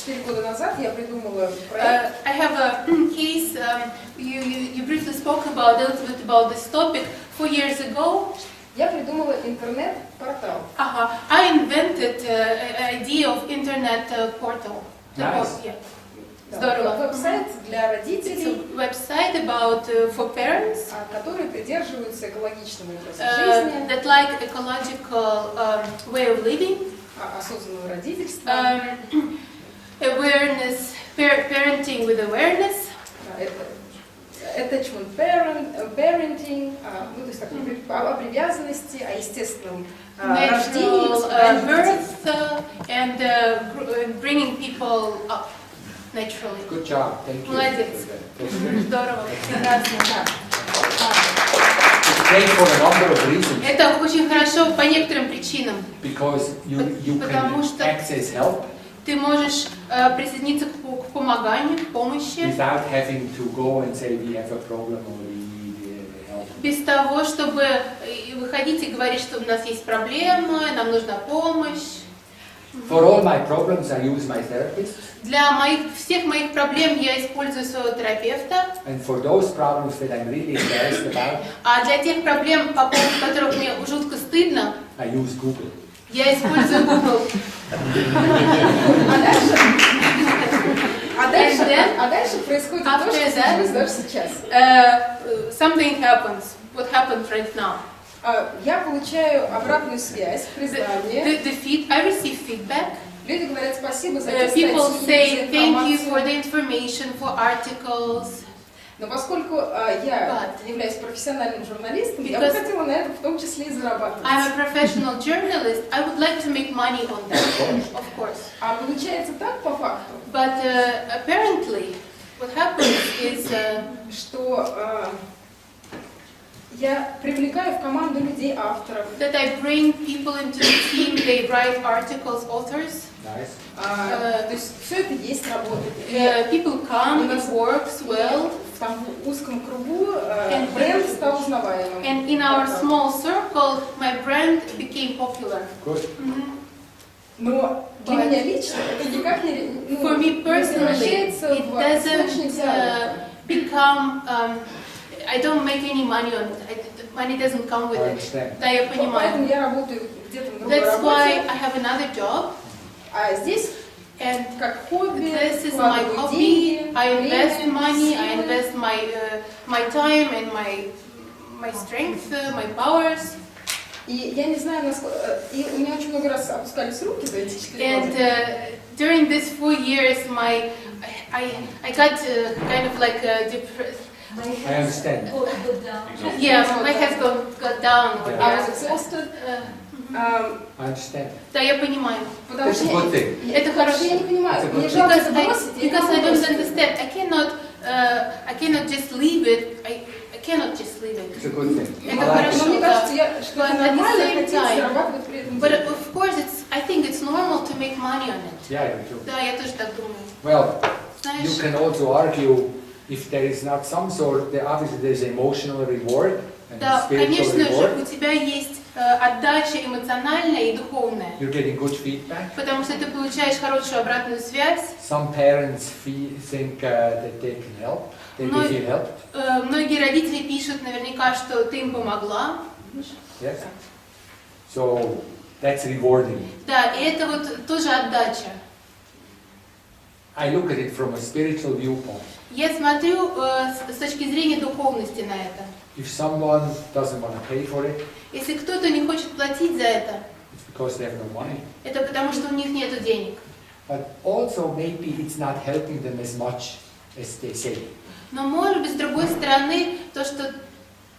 4 года назад я придумала проект. I have a case. You briefly spoke about a little bit about this topic 4 years ago. Я придумала интернет-портал. I invented an idea of internet portal. Nice. Здорово. Веб-сайт для родителей. It's a website about for parents. Которые придерживаются экологичного образа жизни. That like ecological way of living. Осознанного родительства. Awareness, parenting with awareness. Attachment parenting, ну, то есть о привязанности, о естественном рождении, birth, and bringing people up naturally. Good job. Thank you. Молодец. Здорово. Прекрасно. It's great for a number of reasons. Это очень хорошо по некоторым причинам. Because you can access help. Ты можешь присоединиться к помоганию, к помощи. Without having to go and say we have a problem or we need help. Без того, чтобы выходить и говорить, что у нас есть проблемы, нам нужна помощь. For all my problems, I use my therapist. Для всех моих проблем я использую своего терапевта. And for those problems that I'm really embarrassed about, а для тех проблем, по поводу которых мне жутко стыдно, I use Google. Я использую Google. А дальше происходит то, что даже сейчас. Something happens. What happened right now? Я получаю обратную связь, признание. I receive feedback. Люди говорят спасибо за те статьи, People say за thank you информацию. for the information, for articles. Но поскольку я являюсь профессиональным журналистом, я бы хотела на этом в том числе и зарабатывать. I'm a professional journalist. I would like to make money on that, of course. А получается так по факту. But apparently, what happens is, что я привлекаю в команду людей авторов. That I bring people into the team. They write articles, authors. Nice. То есть все это есть, работает. People come, it works well. Там в узком кругу бренд стал узнаваемым. And in our small circle, my brand became popular. Good. Но для меня лично это никак не For me personally, it doesn't become. I don't make any money on it. Money doesn't come with it. Да, я понимаю. Поэтому я работаю где-то в другой That's why работе. I have another job. А здесь And как хобби, this is my hobby. I invest money. I invest my time and my strength, my powers. И я не знаю, насколько... И у меня очень много раз опускались руки за эти 4 And года. during these 4 years, I got kind of like depressed. I understand. Yeah, my head got down. I was exhausted. I understand. Да, я понимаю. Потому что Это хорошо. я не понимаю. Мне жалко это бросить. Because I don't understand. I cannot just leave it. I cannot just leave it. It's a good thing. Это хорошо. Но мне кажется, что это нормально хотеть time, зарабатывать при этом. But of course, I think it's normal to make money on it. Yeah, you do. Да, я тоже так думаю. Well, Знаешь, you can also argue if there is not some sort, obviously there is emotional reward and да, spiritual конечно же, reward. у тебя есть отдача эмоциональная и духовная. You're getting good feedback. Потому что ты получаешь хорошую обратную связь. Some parents think that they can help, that they feel helped. Многие родители пишут наверняка, что ты им помогла. Yes. So that's rewarding. Да, и это вот тоже отдача. I look at it from a spiritual viewpoint. Я смотрю с точки зрения духовности на это. If someone doesn't want to pay for it, Если кто-то не хочет платить за это, it's because they have no money. это потому что у них нет денег. But also maybe it's not helping them as much as they say. Но может быть, с другой стороны, то, что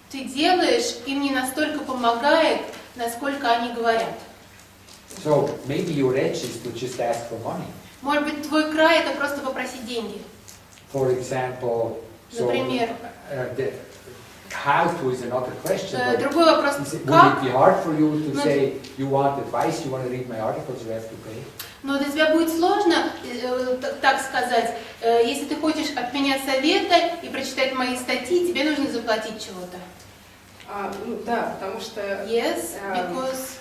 ты делаешь, им не настолько помогает, насколько они говорят. So maybe your edge is to just ask for money. Может быть, твой край – это просто попросить деньги. For example, so Например, how to is another question. другой вопрос, Would it как? be hard for you to say you want advice, you want to read my articles, you have to pay? Но для тебя будет сложно, так сказать, если ты хочешь от меня совета и прочитать мои статьи, тебе нужно заплатить чего-то. Да, потому что Yes, because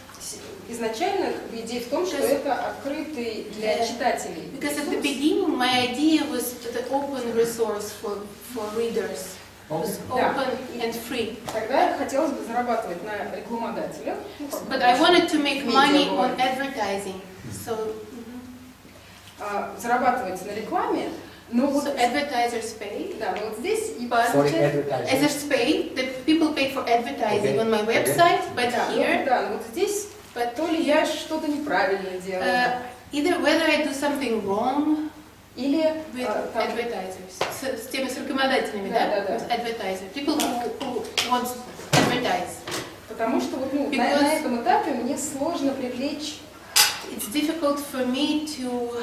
изначально идея в том, что это открытый для читателей. Because at the beginning my idea was the open resource for readers. Open and free. Тогда хотелось бы зарабатывать на рекламодателях. But I wanted to make money on advertising. So зарабатывать на рекламе. Но вот advertisers pay. Да, но вот здесь и advertisers pay. The people pay for advertising on my website, but here. Да, но вот здесь то ли я что-то неправильно делаю. Either whether I do something wrong. Или with advertisers, с теми рекламодателями, да? Advertisers, people who want to advertise. Потому что вот, на этом этапе мне сложно привлечь. It's difficult for me to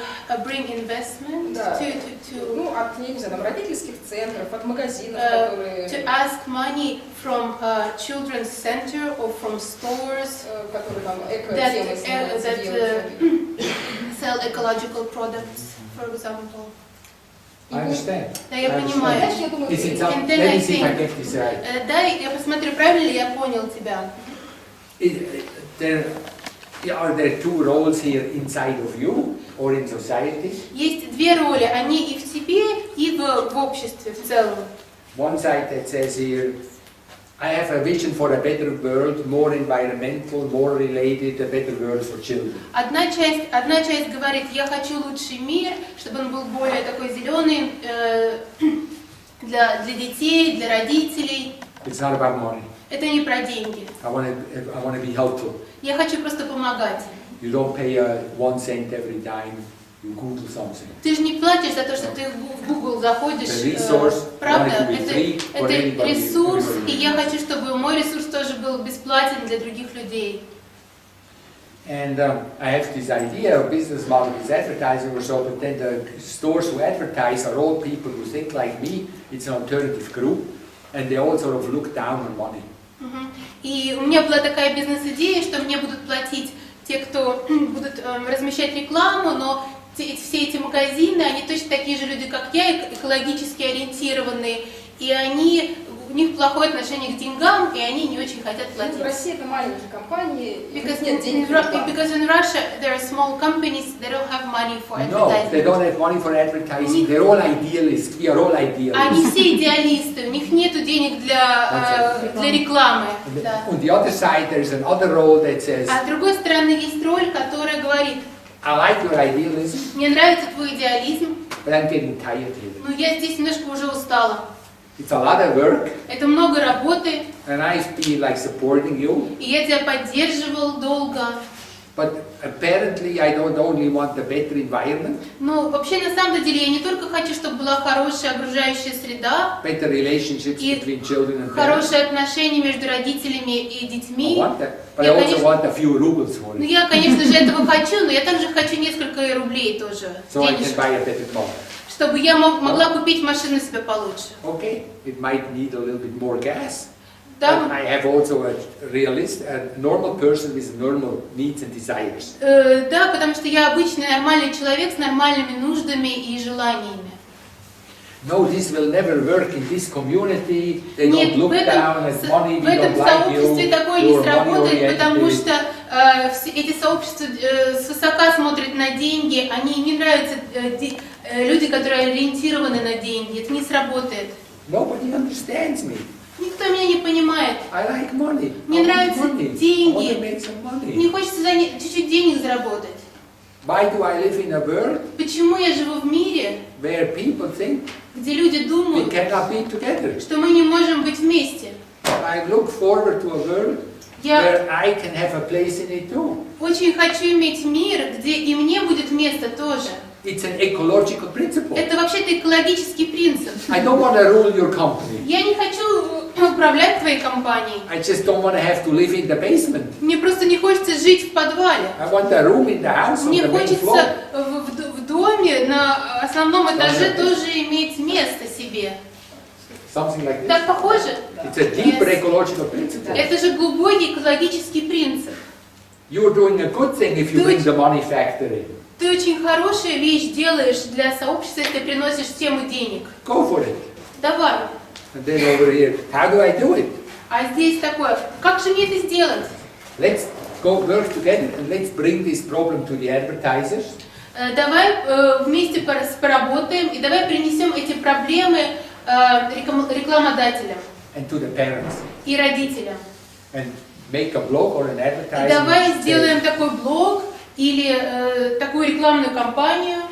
bring investment от, я не знаю, там, родительских центров, от магазинов, которые. To ask money from children's center or from stores которые там эко-темы that sell ecological products. For example. I understand. Да, я понимаю. Let me see if I get this right. Да, я посмотрю, правильно ли я понял тебя. Are there two roles here inside of you or in society? Есть две роли, они и в тебе, и в обществе в целом. One side that says here, I have a vision for a better world, more environmental, more related, a better world for children. Одна часть говорит, я хочу лучший мир, чтобы он был более такой зеленый для детей, для родителей. It's not about money. Это не про деньги. I want to be helpful. Я хочу просто помогать. You don't pay 1 cent every time you Google something. Ты же не платишь за то, что ты в Google заходишь. Правда? Это ресурс, и я хочу, чтобы мой ресурс тоже был бесплатен для других людей. And I have this idea of business model is advertising or so, but then the stores who advertise are all people who think like me. It's an alternative group, and they all sort of look down on money. И у меня была такая бизнес-идея, что мне будут платить те, кто будут размещать рекламу, но все эти магазины, они точно такие же люди, как я, экологически ориентированные, и у них плохое отношение к деньгам, и они не очень хотят платить. В России это маленькие компании, because нет денег. Because in Russia there are small companies, they don't have money for advertising. No, they don't have money for advertising. They're all idealists. We are all idealists. Они все идеалисты, у них нету денег для рекламы. On the other side, there's another role that says. А с другой стороны есть роль, которая говорит. I like your idealism. Мне нравится твой идеализм. But I'm getting tired here. Но я здесь немножко уже устала. It's a lot of work. Это много работы. And I've been like supporting you. И я тебя поддерживал долго. But apparently I don't only want a better environment. Но вообще на самом деле я не только хочу, чтобы была хорошая окружающая среда. Better relationships between children and parents. Хорошие отношения между родителями и детьми. I want that, but I also want a few rubles for it. Ну я, конечно же, этого хочу, но я также хочу несколько рублей тоже. So I can buy a better car. Чтобы я могла купить машину себе получше. Okay, it might need a little bit more gas. Да. But I have also a realist, a normal person with normal needs and desires. Да, потому что я обычный нормальный человек с нормальными нуждами и желаниями. No, this will never work in this community. They don't look down at money. В этом сообществе такое не сработает, потому что эти сообщества свысока смотрят на деньги, они не нравятся люди, которые ориентированы на деньги. Это не сработает. Nobody understands me. Никто меня не понимает. I like money. Мне нравятся деньги. Мне хочется чуть-чуть денег заработать. Why do I live in a world? Почему я живу в мире, where people think где люди думают, we cannot be together? Что мы не можем быть вместе? I look forward to a world where I can have a place in it too. Очень хочу иметь мир, где и мне будет место тоже. It's an ecological principle. Это вообще-то экологический принцип. I don't want to rule your company. Я не хочу управлять твоей компанией. I just don't want to have to live in the basement. Мне просто не хочется жить в подвале. I want a room in the house on the main floor. Мне хочется в доме на основном этаже тоже иметь место себе. Something like this. Так похоже? It's a deeper ecological principle. Это же глубокий экологический принцип. You're doing a good thing if you bring the money factory. Ты очень хорошую вещь делаешь для сообщества, если ты приносишь тему денег. Go for it. Давай. And then over here, how do I do it? А здесь такое, как же мне это сделать? Let's go work together and let's bring this problem to the advertisers. Давай вместе поработаем и давай принесем эти проблемы рекламодателям And to the parents. И родителям. And make a blog or an И advertising. давай сделаем такой блог или такую рекламную кампанию.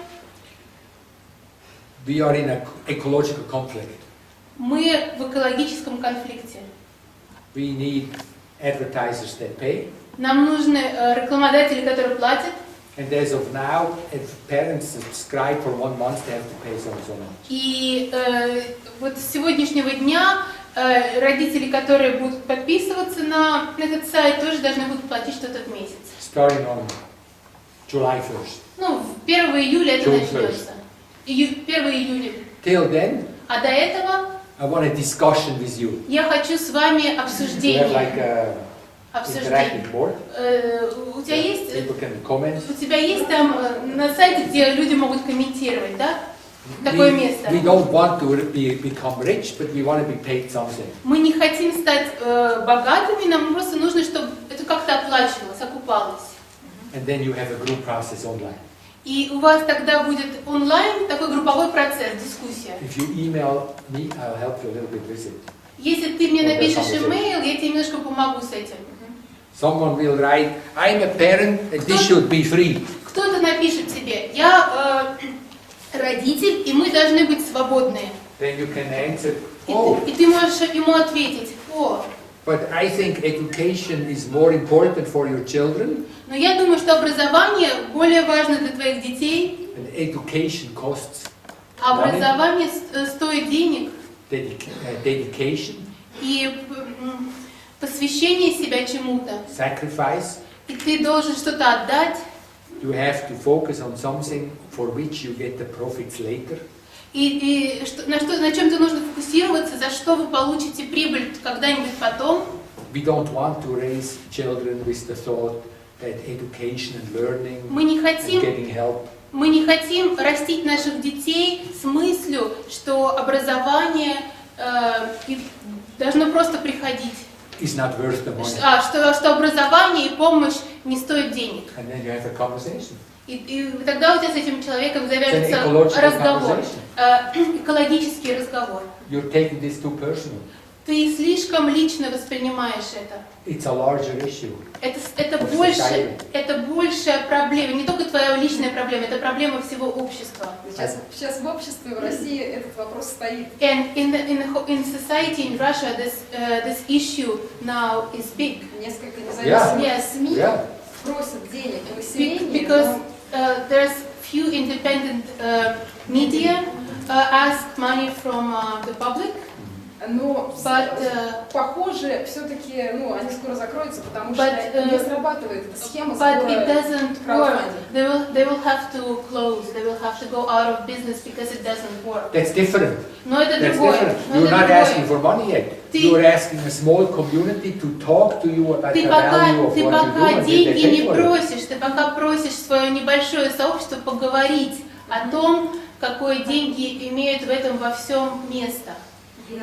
We are in an ecological conflict. Мы в экологическом конфликте. We need advertisers that pay. Нам нужны рекламодатели, которые платят. And as of now, if parents subscribe for 1 month, they have to pay so and so much. И вот с сегодняшнего дня родители, которые будут подписываться на этот сайт, тоже должны будут платить что-то в месяц. Starting on July 1st. Ну, 1 июля это June начнется. 1 июля. Till then, А до этого I want a discussion with you. я хочу с вами We have обсуждение. like a interactive board. У тебя есть? People can comment. У тебя есть там на сайте, где люди могут комментировать, да? Такое место. We don't want to become rich, but we want to be paid something. Мы не хотим стать богатыми, нам просто нужно, чтобы это как-то оплачивалось, окупалось. And then you have a group process online. И у вас тогда будет онлайн такой групповой процесс, дискуссия. If you email me, I'll help you a little bit with it. Если ты мне напишешь имейл, я тебе немножко помогу с этим. Someone will write, I'm a parent and this should be free. Кто-то напишет тебе, я родитель, и мы должны быть свободны. Then you can answer, oh, И ты можешь ему ответить, but I think education is more important for your children. Но я думаю, что образование более важно для твоих детей. And education costs Образование стоит денег. dedication, И посвящение себя чему-то. sacrifice. И ты должен что-то отдать. You have to focus on something for which you get the profits later. И на чем ты нужно фокусироваться, за что вы получите прибыль когда-нибудь потом. We don't want to raise children with the thought that education and learning Мы не and хотим getting help Мы не хотим растить наших детей с мыслью, что образование должно просто приходить, is not worth the money. что образование и помощь не стоят денег. And then you have a conversation. И тогда у тебя с этим человеком It's завяжется an ecological разговор, conversation. экологический разговор. You're taking this too personal. Ты слишком лично воспринимаешь это. It's a larger issue. Это большая проблема, не только твоя личная проблема, это проблема всего общества. Сейчас в обществе в России этот вопрос стоит. And in society in Russia, this issue now is big. Несколько независимых СМИ Yeah. просят денег у населения. Because there's few independent media ask money from the public. Но похоже, все-таки, они скоро закроются, потому что не срабатывает эта схема But it doesn't work. краудфандинга. They will have to close. They will have to go out of business because it doesn't work. That's different. Но это That's другое. different. You're not asking for money yet. You're asking a small community to talk to you about the value of what you do. Ты пока and деньги they pay не for it. просишь, ты пока просишь свое небольшое сообщество поговорить о том, какое деньги имеют в этом во всем место.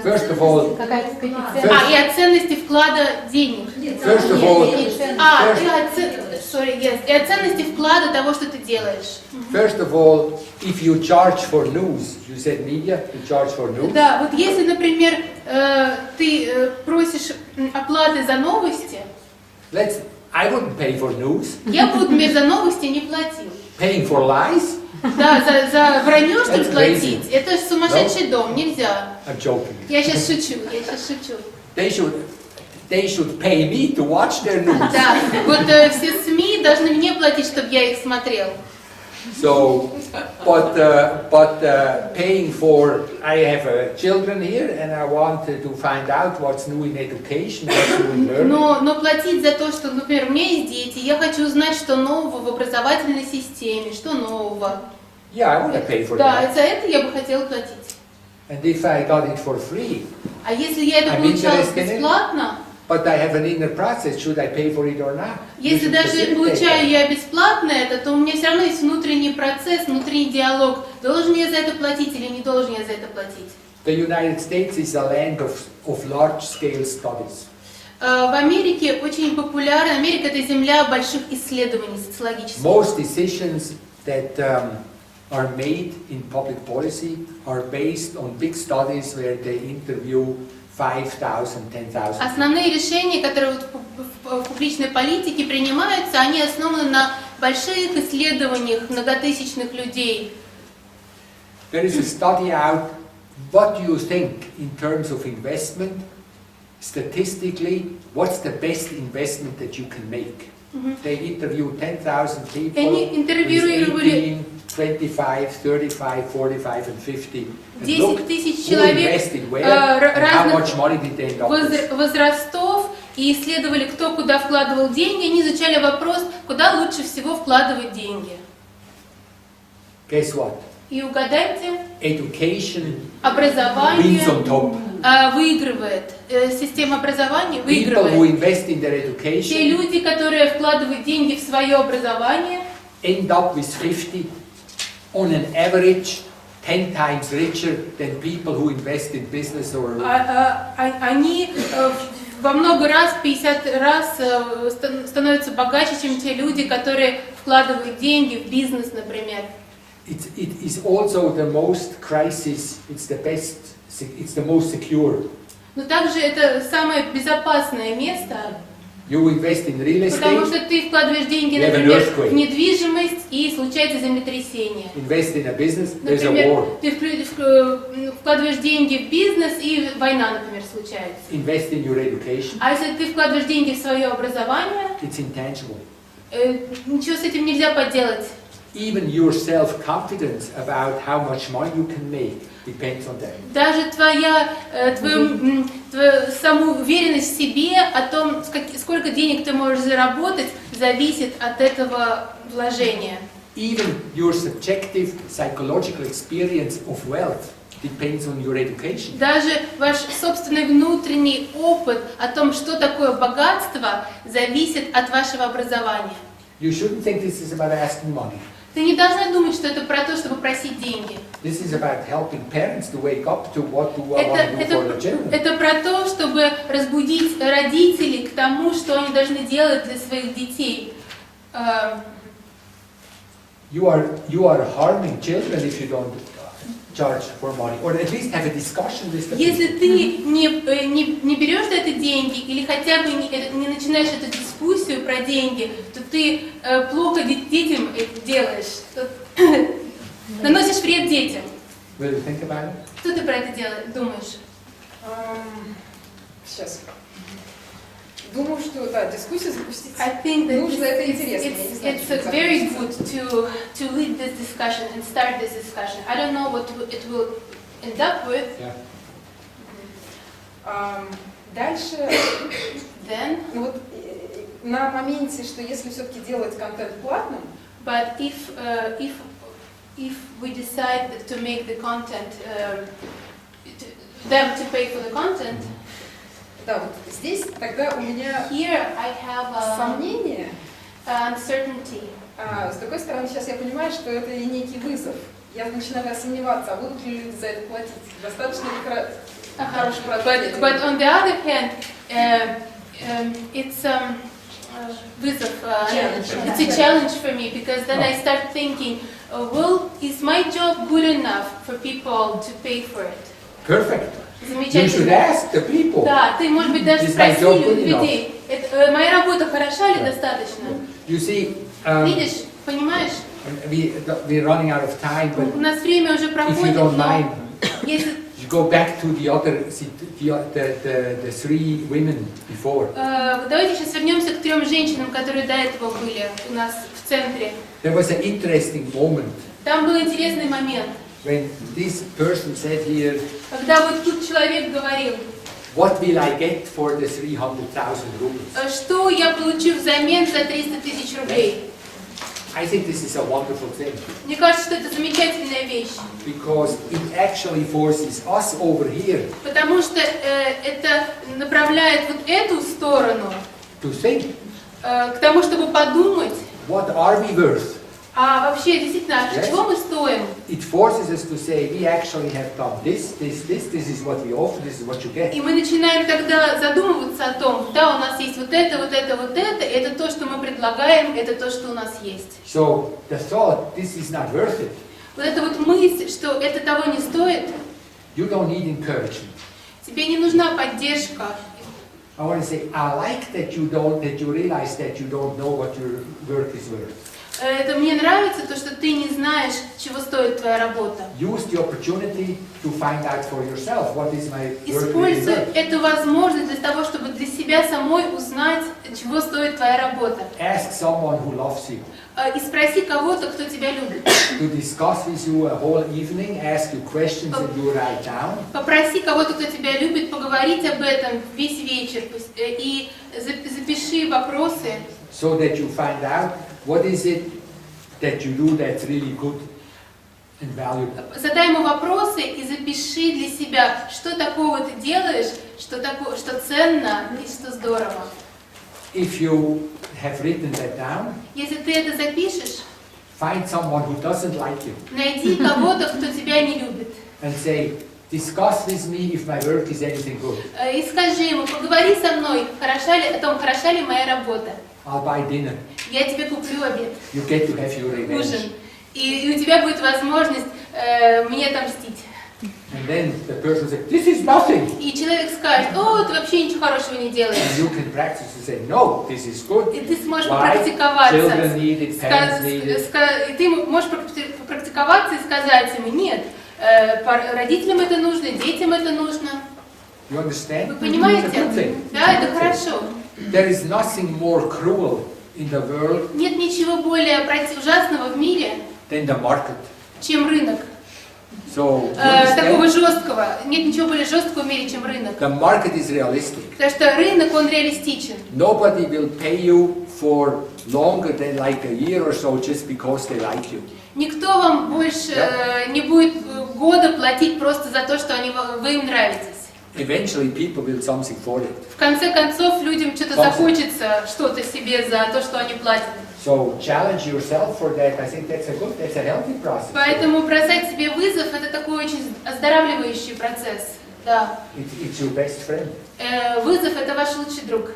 First of all, И о ценности вклада денег. First of all, И о ценности вклада того, что ты делаешь. First of all, if you charge for news, you said media, you charge for news. Да, вот если, например, ты просишь оплаты за новости, I wouldn't pay for news. я бы, например, за новости не платил. Paying for lies? Да, за вранье, что ли, That's платить? crazy. Это сумасшедший дом, нельзя. I'm joking. Я сейчас шучу. They should pay me to watch their news. Да, вот все СМИ должны мне платить, чтобы я их смотрел. So, but paying for, I have children here and I want to find out what's new in education, what's new in learning. Но платить за то, что, например, у меня есть дети, я хочу узнать, что нового в образовательной системе, что нового. Yeah, I want to pay for Да, that. за это я бы хотела платить. And if I got it for free, А если я это I'm получала interested in it. бесплатно, but I have an inner process, should I pay for it or not? если You should даже facilitate получаю that. я бесплатно это, то у меня все равно есть внутренний процесс, внутренний диалог. Должен я за это платить или не должен я за это платить? The United States is a land of large-scale studies. В Америке очень популярна, Америка это земля больших исследований социологических. Most decisions that are made in public policy are based on big studies where they interview 5,000, 10,000. Основные решения, которые в публичной политике принимаются, они основаны на больших исследованиях многотысячных людей. There is a study out. What do you think in terms of investment? Statistically, what's the best investment that you can make? They interviewed 10,000 people. Они интервьюировали 25, 35, 45 and 50. 10 тысяч человек разных возрастов и исследовали, кто куда вкладывал деньги. Они изучали вопрос, куда лучше всего вкладывать деньги. Guess what? И угадайте, Education образование wins on top. Выигрывает. Система образования People who выигрывает. invest in their Те education люди, которые вкладывают деньги в свое образование, end up with 50 on an average 10 times richer than people who invest in business or... они во много раз, 50 раз становятся богаче, чем те люди, которые вкладывают деньги в бизнес, например. It is also the most crisis, it's the most secure. Но также это самое безопасное место, You invest in real потому estate, что ты вкладываешь деньги, You have an например, earthquake. в недвижимость и случается землетрясение. invest in a business, there's a Например, war. ты вкладываешь деньги в бизнес и война, например, случается. Invest in your education, А если ты вкладываешь деньги в свое образование, it's intangible. ничего с этим нельзя поделать. Even your self-confidence about how much money you can make depends on that. Даже твоя самоуверенность в себе, о том, сколько денег ты можешь заработать, зависит от этого вложения. Even your subjective psychological experience of wealth depends on your education. Даже ваш собственный внутренний опыт о том, что такое богатство, зависит от вашего образования. You shouldn't think this is about asking money. Ты не должна думать, что это про то, чтобы просить деньги. This is about helping parents to wake up to what do I want to do for their children. Это про то, чтобы разбудить родителей к тому, что они должны делать для своих детей. You are harming children if you don't charge for money, or at least have a discussion with them. Если ты не берешь за это деньги или хотя бы не начинаешь эту дискуссию про деньги, то ты плохо детям делаешь, наносишь вред детям. Will you think about it? Что ты про это думаешь? Сейчас. Думаю, что да, дискуссию запустить I think that нужно, это интересно. Я не знаю, it's что это very запустить. good to lead this discussion and start this discussion. I don't know what it will end up with. Yeah. Дальше, Then, ну вот на моменте, что если все-таки делать контент платным, but if we decide to make the content, them to pay for the content, да, вот здесь тогда у меня here I have сомнение. uncertainty. С другой стороны, сейчас я понимаю, что это и некий вызов. Я начинаю сомневаться, а будут ли люди за это платить. Достаточно ли хороший продукт? But on the other hand, it's вызов. It's a challenge for me because then I start thinking, well, is my job good enough for people to pay for it? Perfect. You should Замечательно. ask the people. Да, ты, может быть, даже Is my спроси job good людей, моя работа хороша ли достаточно? You see, Видишь, понимаешь, we're running out of time, у but нас время уже if you проходит, don't но mind, если you go back to the three women before. давайте сейчас вернемся к 3 женщинам, которые до этого были у нас в центре. There was an interesting moment Там был интересный момент, when this person said here, когда вот тут человек говорил, what will I get for the 300,000 rubles? что я получу взамен за 300 тысяч рублей. I think this is a wonderful thing Мне кажется, что это замечательная вещь, because it actually forces us over here потому что это направляет вот эту сторону to think, к тому, чтобы подумать, what are we worth? А вообще, действительно, Yes. чего мы стоим? It forces us to say, we actually have done this is what we offer, this is what you get. И мы начинаем тогда задумываться о том, да, у нас есть вот это, это то, что мы предлагаем, это то, что у нас есть. So the thought, this is not worth it. Вот эта вот мысль, что это того не стоит, You don't need encouragement. тебе не нужна поддержка. I want to say, I like that you realize that you don't know what your work is worth. Это мне нравится, то, что ты не знаешь, чего стоит твоя работа. Use the opportunity to find out for yourself what is my work really Используй worth. эту возможность для того, чтобы для себя самой узнать, чего стоит твоя работа. Ask someone who loves you И спроси кого-то, кто тебя любит. to discuss with you a whole evening, ask you questions that you write down. Попроси кого-то, кто тебя любит, поговорить об этом весь вечер и запиши вопросы. So that you find out what is it that you do that's really good and valuable. Задай ему вопросы и запиши для себя, что такого ты делаешь, что ценно и что здорово. If you have written that down, Если ты это запишешь, find someone who doesn't like you найди кого-то, кто тебя не любит. and say, discuss with me if my work is anything good. И скажи ему, поговори со мной, хороша ли моя работа. I'll buy dinner. Я тебе куплю обед, You get to have your revenge. ужин. И у тебя будет возможность мне отомстить. And then the person says, this is nothing. И человек скажет, о, ты вообще ничего хорошего не делаешь. And you can practice to say, no, this is good. И ты сможешь Why? попрактиковаться. Children need it, parents need it. И ты можешь попрактиковаться и сказать ему, нет, родителям это нужно, детям это нужно. You understand? Вы понимаете? It's a good thing. Да, это хорошо. There is nothing more cruel in the world Нет ничего более ужасного в мире, than the market. чем рынок. So, you Такого understand? жесткого. Нет ничего более жесткого в мире, чем рынок. The market is realistic. Потому что рынок, он реалистичен. Nobody will pay you for longer than like a year or so just because they like you. Никто вам больше не будет года платить просто за то, что вы им нравитесь. Eventually people will something for it. В конце концов, людям что-то захочется что-то себе за то, что они платят. So challenge yourself for that. I think that's a healthy process. Поэтому бросать себе вызов – это такой очень оздоравливающий процесс. Да. It's your best friend. Вызов – это ваш лучший друг.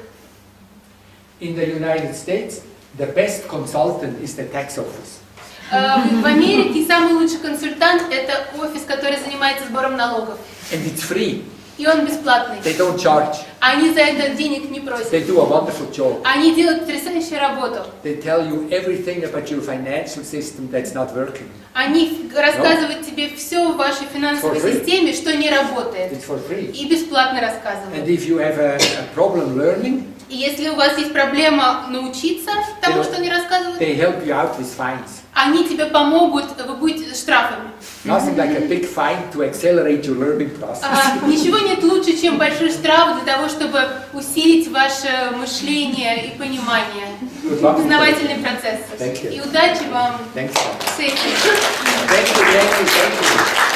In the United States, the best consultant is the tax office. В Америке самый лучший консультант – это офис, который занимается сбором налогов. And it's free. И он бесплатный. They don't charge. Они за это денег не просят. They do a wonderful job. Они делают потрясающую работу. They tell you everything about your financial system that's not working. Они рассказывают тебе все в вашей финансовой системе, что не работает. It's for free. И бесплатно And рассказывают. if you have a problem learning, И если у вас есть проблема научиться тому, что они рассказывают, they help you out with fines. они тебе помогут, вы будете штрафами. Nothing like a big fine to accelerate your learning process. Ничего нет лучше, чем большой штраф для того, чтобы усилить ваше мышление и понимание. Познавательный процесс. Thank you. И удачи вам Thanks. с этим. Thank you, Danny. Thank you.